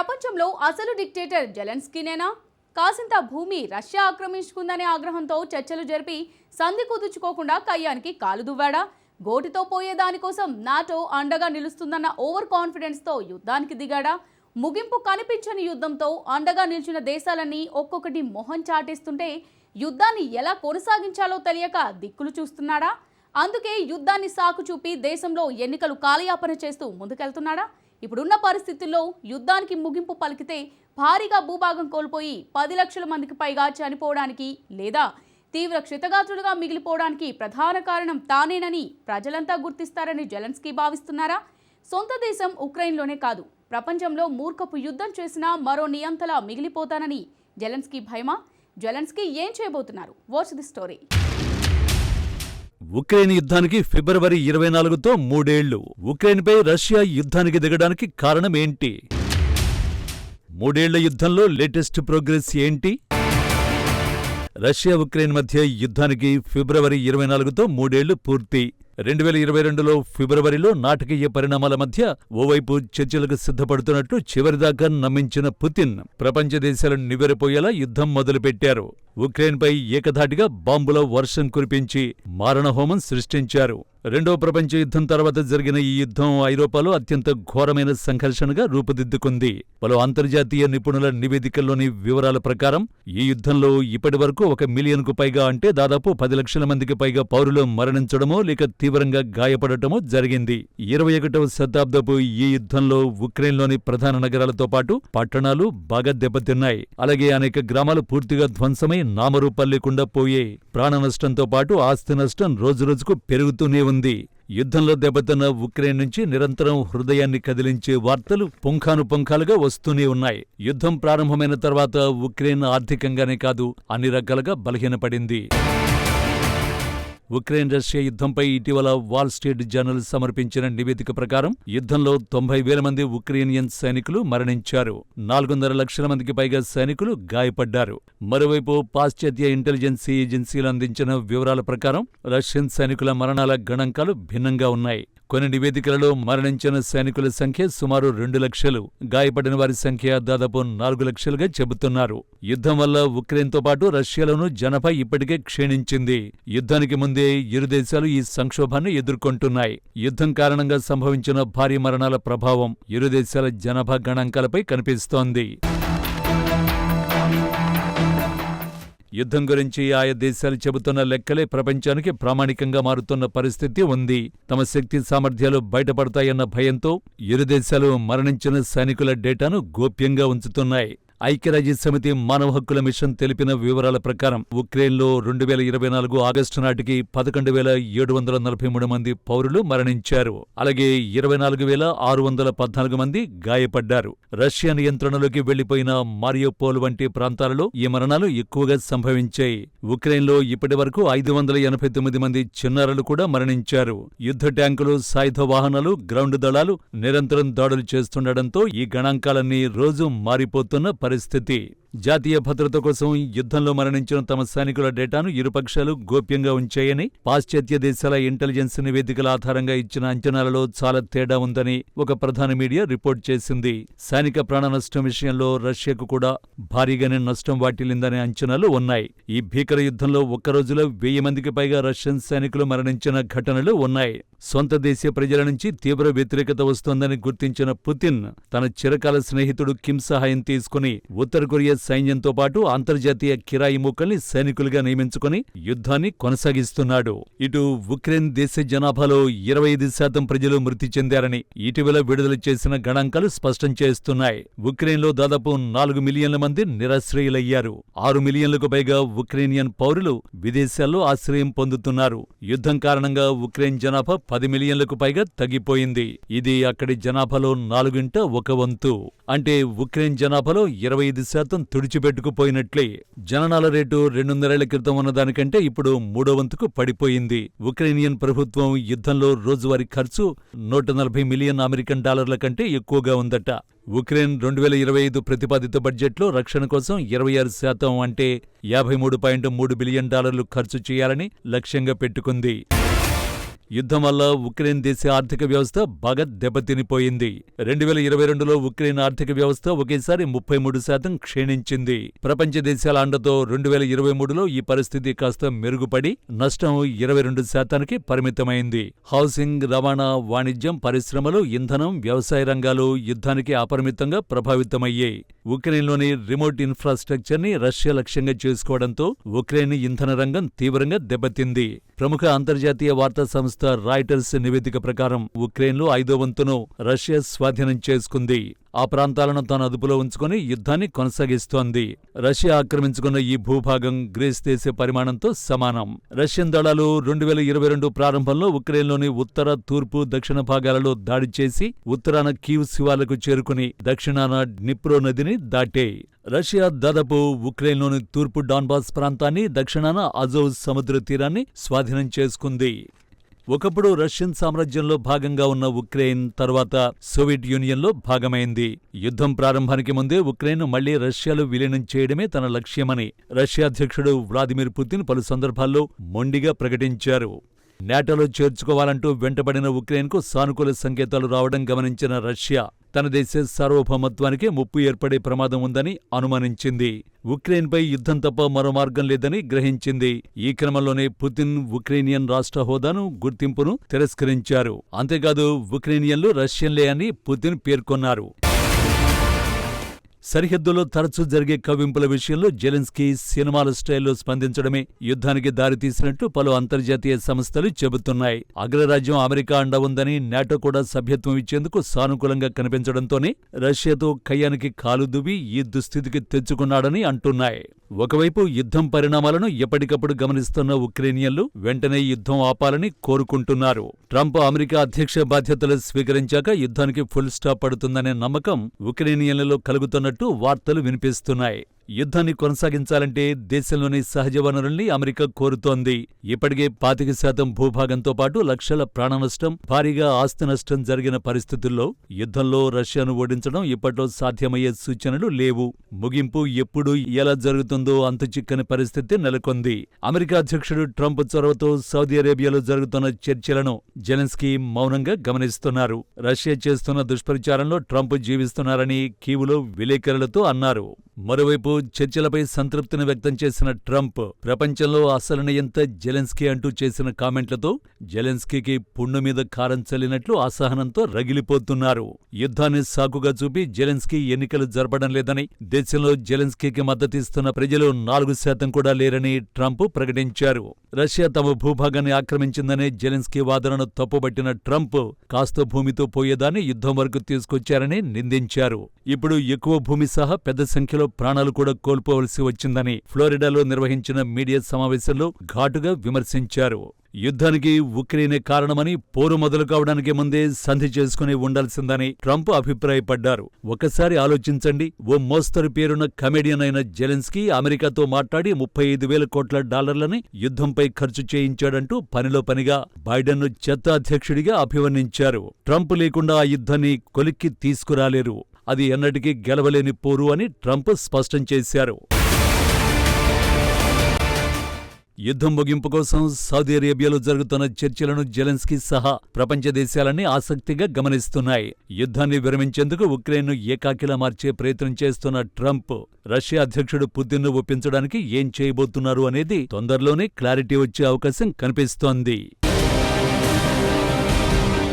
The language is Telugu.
ప్రపంచంలో అసలు డిక్టేటర్ జెలెన్స్కీనేనా? కాసింత భూమి రష్యా ఆక్రమించుకుందనే ఆగ్రహంతో చర్చలు జరిపి సంధి కుదుర్చుకోకుండా కయ్యానికి కాలు దువ్వాడా? గోటితో పోయే దానికోసం నాటో అండగా నిలుస్తుందన్న ఓవర్ కాన్ఫిడెన్స్తో యుద్ధానికి దిగాడా? ముగింపు కనిపించని యుద్ధంతో అండగా నిలిచిన దేశాలన్నీ ఒక్కొక్కటి మొహం చాటేస్తుంటే యుద్ధాన్ని ఎలా కొనసాగించాలో తెలియక దిక్కులు చూస్తున్నాడా? అందుకే యుద్ధాన్ని సాకు చూపి దేశంలో ఎన్నికలు కాలయాపన చేస్తూ ముందుకెళ్తున్నాడా? ఇప్పుడున్న పరిస్థితుల్లో యుద్ధానికి ముగింపు పలికితే భారీగా భూభాగం కోల్పోయి 10 లక్షల మందికి పైగా చనిపోవడానికి లేదా తీవ్ర క్షతగాత్రులుగా మిగిలిపోవడానికి ప్రధాన కారణం తానేనని ప్రజలంతా గుర్తిస్తారని జెలెన్స్కీ భావిస్తున్నారా? సొంత దేశం ఉక్రెయిన్లోనే కాదు, ప్రపంచంలో మూర్ఖపు యుద్ధం చేసినా మరో నియంతలా మిగిలిపోతానని జెలెన్స్కీ భయమా? జెలెన్స్కీ ఏం చేయబోతున్నారు? Watch the story. ఉక్రెయిన్ యుద్ధానికి ఫిబ్రవరి 24తో 3 ఏళ్లు. ఉక్రెయిన్పై రష్యా యుద్ధానికి దిగడానికి కారణం ఏంటి? 3 ఏళ్ల యుద్ధంలో లేటెస్ట్ ప్రోగ్రెస్ ఏంటి? రష్యా ఉక్రెయిన్ మధ్య యుద్ధానికి ఫిబ్రవరి 24తో 3 ఏళ్లు పూర్తి. 2022లో ఫిబ్రవరిలో నాటకీయ పరిణామాల మధ్య ఓవైపు చర్చలకు సిద్ధపడుతున్నట్లు చివరిదాకా నమ్మించిన పుతిన్ ప్రపంచ దేశాలను నివ్వెరపోయేలా యుద్ధం మొదలుపెట్టారు. ఉక్రెయిన్పై ఏకధాటిగా బాంబుల వర్షం కురిపించి మారణహోమం సృష్టించారు. రెండో ప్రపంచ యుద్ధం తర్వాత జరిగిన ఈ యుద్ధం ఐరోపాలో అత్యంత ఘోరమైన సంఘర్షణగా రూపుదిద్దుకుంది. పలు అంతర్జాతీయ నిపుణుల నివేదికల్లోని వివరాల ప్రకారం ఈ యుద్ధంలో ఇప్పటివరకు 1 మిలియన్కు పైగా అంటే దాదాపు 10 లక్షల మందికి పైగా పౌరులు మరణించడమో లేక తీవ్రంగా గాయపడటమో జరిగింది. 21వ శతాబ్దపు ఈ యుద్ధంలో ఉక్రెయిన్లోని ప్రధాన నగరాలతో పాటు పట్టణాలు బాగా దెబ్బతిన్నాయి. అలాగే అనేక గ్రామాలు పూర్తిగా ధ్వంసమై నామరూపాలు లేకుండా పోయాయి. ప్రాణ నష్టంతో పాటు ఆస్తి నష్టం రోజురోజుకు పెరుగుతూనే ఉంది. యుద్ధంలో దెబ్బతిన్న ఉక్రెయిన్ నుంచి నిరంతరం హృదయాన్ని కదిలించే వార్తలు పుంఖానుపుంఖాలుగా వస్తూనే ఉన్నాయి. యుద్ధం ప్రారంభమైన తర్వాత ఉక్రెయిన్ ఆర్థికంగానే కాదు, అన్ని రకాలుగా బలహీనపడింది. ఉక్రెయిన్ రష్యా యుద్ధంపై ఇటీవల వాల్ స్ట్రీట్ జర్నల్ సమర్పించిన నివేదిక ప్రకారం యుద్ధంలో 90,000 మంది ఉక్రెయినియన్ సైనికులు మరణించారు. 400 లక్షల మందికి పైగా సైనికులు గాయపడ్డారు. మరోవైపు పాశ్చాత్య ఇంటెలిజెన్స్ ఏజెన్సీలు అందించిన వివరాల ప్రకారం రష్యన్ సైనికుల మరణాల గణాంకాలు భిన్నంగా ఉన్నాయి. కొన్ని నివేదికలలో మరణించిన సైనికుల సంఖ్య సుమారు 2 లక్షలు, గాయపడిన వారి సంఖ్య దాదాపు 4 లక్షలుగా చెబుతున్నారు. యుద్ధం వల్ల ఉక్రెయిన్తో పాటు రష్యాలోనూ జనాభా ఇప్పటికే క్షీణించింది. యుద్ధానికి ముందే ఇరు దేశాలు ఈ సంక్షోభాన్ని ఎదుర్కొంటున్నాయి. యుద్ధం కారణంగా సంభవించిన భారీ మరణాల ప్రభావం ఇరు దేశాల జనాభా గణాంకాలపై కనిపిస్తోంది. యుద్ధం గురించి ఆయా దేశాలు చెబుతున్న లెక్కలే ప్రపంచానికి ప్రామాణికంగా మారుతున్న పరిస్థితి ఉంది. తమ శక్తి సామర్థ్యాలు బయటపడతాయన్న భయంతో ఇరు దేశాలు మరణించిన సైనికుల డేటాను గోప్యంగా ఉంచుతున్నాయి. ఐక్యరాజ్యసమితి మానవ హక్కుల మిషన్ తెలిపిన వివరాల ప్రకారం ఉక్రెయిన్లో 2024 ఆగస్టు నాటికి 11,743 మంది పౌరులు మరణించారు. అలాగే 24,614 మంది గాయపడ్డారు. రష్యా నియంత్రణలోకి వెళ్లిపోయిన మారియోపోల్ వంటి ప్రాంతాలలో ఈ మరణాలు ఎక్కువగా సంభవించాయి. ఉక్రెయిన్లో ఇప్పటి వరకు 589 మంది చిన్నారులు కూడా మరణించారు. యుద్ధ ట్యాంకులు, సాయుధ వాహనాలు, గ్రౌండ్ దళాలు నిరంతరం దాడులు చేస్తుండటంతో ఈ గణాంకాలన్నీ రోజు మారిపోతున్న పరిస్థితి. జాతీయ భద్రత కోసం యుద్ధంలో మరణించిన తమ సైనికుల డేటాను ఇరుపక్షాలు గోప్యంగా ఉంచాయని పాశ్చాత్య దేశాల ఇంటెలిజెన్స్ నివేదికల ఆధారంగా ఇచ్చిన అంచనాలలో చాలా తేడా ఉందని ఒక ప్రధాన మీడియా రిపోర్ట్ చేసింది. సైనిక ప్రాణ నష్టం విషయంలో రష్యాకు కూడా భారీగానే నష్టం వాటిల్లిందనే అంచనాలు ఉన్నాయి. ఈ భీకర యుద్ధంలో ఒక్కరోజులో 1000 మందికి పైగా రష్యన్ సైనికులు మరణించిన ఘటనలు ఉన్నాయి. సొంత దేశ ప్రజల నుంచి తీవ్ర వ్యతిరేకత వస్తోందని గుర్తించిన పుతిన్ తన చిరకాల స్నేహితుడు కిమ్ సహాయం తీసుకుని ఉత్తర కొరియా సైన్యంతో పాటు అంతర్జాతీయ కిరాయి మూకల్ని సైనికులుగా నియమించుకుని యుద్ధాన్ని కొనసాగిస్తున్నాడు. ఇటు ఉక్రెయిన్ దేశ జనాభాలో 25% ప్రజలు మృతి చెందారని ఇటీవల విడుదల చేసిన గణాంకాలు స్పష్టం చేస్తున్నాయి. ఉక్రెయిన్లో దాదాపు 4 మిలియన్ల మంది నిరాశ్రయులయ్యారు. 6 మిలియన్లకు పైగా ఉక్రెయినియన్ పౌరులు విదేశాల్లో ఆశ్రయం పొందుతున్నారు. యుద్ధం కారణంగా ఉక్రెయిన్ జనాభా 10 మిలియన్లకు పైగా తగ్గిపోయింది. ఇది అక్కడి జనాభాలో 1/4. అంటే ఉక్రెయిన్ జనాభాలో 25% తుడిచిపెట్టుకుపోయినట్లే. జననాల రేటు 200 ఏళ్ల క్రితం ఉన్నదానికంటే ఇప్పుడు 3/4కు పడిపోయింది. ఉక్రెయినియన్ ప్రభుత్వం యుద్ధంలో రోజువారీ ఖర్చు $140 మిలియన్ అమెరికన్ డాలర్ల కంటే ఎక్కువగా ఉందట. ఉక్రెయిన్ 2025 ప్రతిపాదిత బడ్జెట్లో రక్షణ కోసం 26% అంటే $53.3 బిలియన్ ఖర్చు చేయాలని లక్ష్యంగా పెట్టుకుంది. యుద్ధం వల్ల ఉక్రెయిన్ దేశ ఆర్థిక వ్యవస్థ బాగా దెబ్బతినిపోయింది. 2022లో ఉక్రెయిన్ ఆర్థిక వ్యవస్థ ఒకేసారి 33% క్షీణించింది. ప్రపంచ దేశాల అండతో 2023లో ఈ పరిస్థితి కాస్త మెరుగుపడి నష్టం 22%కి పరిమితమైంది. హౌసింగ్, రవాణా, వాణిజ్యం, పరిశ్రమలు, ఇంధనం, వ్యవసాయ రంగాలు యుద్ధానికి అపరిమితంగా ప్రభావితమయ్యాయి. ఉక్రెయిన్లోని రిమోట్ ఇన్ఫ్రాస్ట్రక్చర్ని రష్యా లక్ష్యంగా చేసుకోవడంతో ఉక్రెయిన్ ఇంధన రంగం తీవ్రంగా దెబ్బతింది. ప్రముఖ అంతర్జాతీయ వార్తా సంస్థ రాయిటర్స్ నివేదిక ప్రకారం ఉక్రెయిన్లో 5వ వంతును రష్యా స్వాధీనం చేసుకుంది. ఆ ప్రాంతాలను తాను అదుపులో ఉంచుకుని యుద్ధాన్ని కొనసాగిస్తోంది. రష్యా ఆక్రమించుకున్న ఈ భూభాగం గ్రీస్ దేశ పరిమాణంతో సమానం. రష్యన్ దళాలు 2022 ప్రారంభంలో ఉక్రెయిన్లోని ఉత్తర, తూర్పు, దక్షిణ భాగాలలో దాడి చేసి ఉత్తరాన కీవ్ శివార్లకు చేరుకుని దక్షిణాన డ్నిప్రో నదిని దాటాయి. రష్యా దాదాపు ఉక్రెయిన్లోని తూర్పు డాన్బాస్ ప్రాంతాన్ని, దక్షిణాన అజోవ్ సముద్ర తీరాన్ని స్వాధీనం చేసుకుంది. ఒకప్పుడు రష్యన్ సామ్రాజ్యంలో భాగంగా ఉన్న ఉక్రెయిన్ తర్వాత సోవియట్ యూనియన్లో భాగమైంది. యుద్ధం ప్రారంభానికి ముందే ఉక్రెయిన్ మళ్లీ రష్యాలో విలీనం చేయడమే తన లక్ష్యమని రష్యా అధ్యక్షుడు వ్లాదిమిర్ పుతిన్ పలు సందర్భాల్లో మొండిగా ప్రకటించారు. నాటోలో చేర్చుకోవాలంటూ వెంటబడిన ఉక్రెయిన్కు సానుకూల సంకేతాలు రావడం గమనించిన రష్యా తన దేశ సార్వభౌమత్వానికి ముప్పు ఏర్పడే ప్రమాదం ఉందని అనుమానించింది. ఉక్రెయిన్పై యుద్ధం తప్ప మరో మార్గం లేదని గ్రహించింది. ఈ క్రమంలోనే పుతిన్ ఉక్రెయినియన్ రాష్ట్ర హోదాను, గుర్తింపును తిరస్కరించారు. అంతేకాదు ఉక్రెయినియన్లు రష్యన్లే అని పుతిన్ పేర్కొన్నారు. సరిహద్దులో తరచూ జరిగే కవ్వింపుల విషయంలో జెలెన్స్కీ సినిమాల స్టైల్లో స్పందించడమే యుద్ధానికి దారితీసినట్టు పలు అంతర్జాతీయ సంస్థలు చెబుతున్నాయి. అగ్రరాజ్యం అమెరికా అండ ఉందని, నాటో కూడా సభ్యత్వం ఇచ్చేందుకు సానుకూలంగా కనిపించడంతోనే రష్యాతో కయ్యానికి కాలు దువ్వి ఈ దుస్థితికి తెచ్చుకున్నాడని అంటున్నాయి. ఒకవైపు యుద్ధం పరిణామాలను ఎప్పటికప్పుడు గమనిస్తున్న ఉక్రెయినియన్లు వెంటనే యుద్ధం ఆపాలని కోరుకుంటున్నారు. ట్రంప్ అమెరికా అధ్యక్ష బాధ్యతలు స్వీకరించాక యుద్ధానికి ఫుల్ స్టాప్ పడుతుందనే నమ్మకం ఉక్రెయినియన్లలో కలుగుతున్నట్టు వార్తలు వినిపిస్తున్నాయి. యుద్ధాన్ని కొనసాగించాలంటే దేశంలోని సహజ వనరుల్ని అమెరికా కోరుతోంది. ఇప్పటికే 25% భూభాగంతో పాటు లక్షల ప్రాణనష్టం, భారీగా ఆస్తి నష్టం జరిగిన పరిస్థితుల్లో యుద్ధంలో రష్యాను ఓడించడం ఇప్పట్లో సాధ్యమయ్యే సూచనలు లేవు. ముగింపు ఎప్పుడు, ఎలా జరుగుతుందో అంతుచిక్కని పరిస్థితి నెలకొంది. అమెరికా అధ్యక్షుడు ట్రంప్ చొరవతో సౌదీ అరేబియాలో జరుగుతున్న చర్చలను జెలెన్స్కీ మౌనంగా గమనిస్తున్నారు. రష్యా చేస్తున్న దుష్ప్రచారంలో ట్రంప్ జీవిస్తున్నారని కీవులో విలేకరులతో అన్నారు. మరోవైపు చర్చలపై సంతృప్తిని వ్యక్తం చేసిన ట్రంప్ ప్రపంచంలో అసలు నియంత జెలెన్స్కీ అంటూ చేసిన కామెంట్లతో జెలెన్స్కీకి పుండు మీద కారం చల్లినట్లు అసహనంతో రగిలిపోతున్నారు. యుద్ధాన్ని సాకుగా చూపి జెలెన్స్కీ ఎన్నికలు జరపడం లేదని, దేశంలో జెలెన్స్కీకి మద్దతిస్తున్న ప్రజలు 4% కూడా లేరని ట్రంప్ ప్రకటించారు. రష్యా తమ భూభాగాన్ని ఆక్రమించిందనే జెలెన్స్కీ వాదనను తప్పుబట్టిన ట్రంప్ కాస్త భూమితో పోయేదాన్ని యుద్ధం వరకు తీసుకొచ్చారని నిందించారు. ఇప్పుడు ఎక్కువ భూమి సహా పెద్ద సంఖ్యలో ప్రాణాలు కూడా కోల్పోవలసి వచ్చిందని ఫ్లోరిడాలో నిర్వహించిన మీడియా సమావేశంలో ఘాటుగా విమర్శించారు. యుద్ధానికి ఉక్రెయినే కారణమని, పోరు మొదలు కావడానికి ముందే సంధి చేసుకుని ఉండాల్సిందని ట్రంప్ అభిప్రాయపడ్డారు. ఒకసారి ఆలోచించండి, ఓ మోస్తరు పేరున్న కమెడియన్ అయిన జెలెన్స్కీ అమెరికాతో మాట్లాడి $35,000 కోట్ల యుద్ధంపై ఖర్చు చేయించాడంటూ పనిలో పనిగా బైడెన్ను చెత్త అధ్యక్షుడిగా అభివర్ణించారు. ట్రంప్ లేకుండా ఆ యుద్ధాన్ని కొలిక్కి తీసుకురాలేరు, అది ఎన్నటికీ గెలవలేని పోరు అని ట్రంప్ స్పష్టం చేశారు. యుద్ధం ముగింపు కోసం సౌదీ అరేబియాలో జరుగుతున్న చర్చలను జెలెన్స్కీ సహా ప్రపంచ దేశాలన్నీ ఆసక్తిగా గమనిస్తున్నాయి. యుద్ధాన్ని విరమించేందుకు ఉక్రెయిన్ను ఏకాకిలా మార్చే ప్రయత్నం చేస్తున్న ట్రంప్ రష్యా అధ్యక్షుడు పుతిన్ను ఒప్పించడానికి ఏం చేయబోతున్నారు అనేది తొందరలోనే క్లారిటీ వచ్చే అవకాశం కనిపిస్తోంది.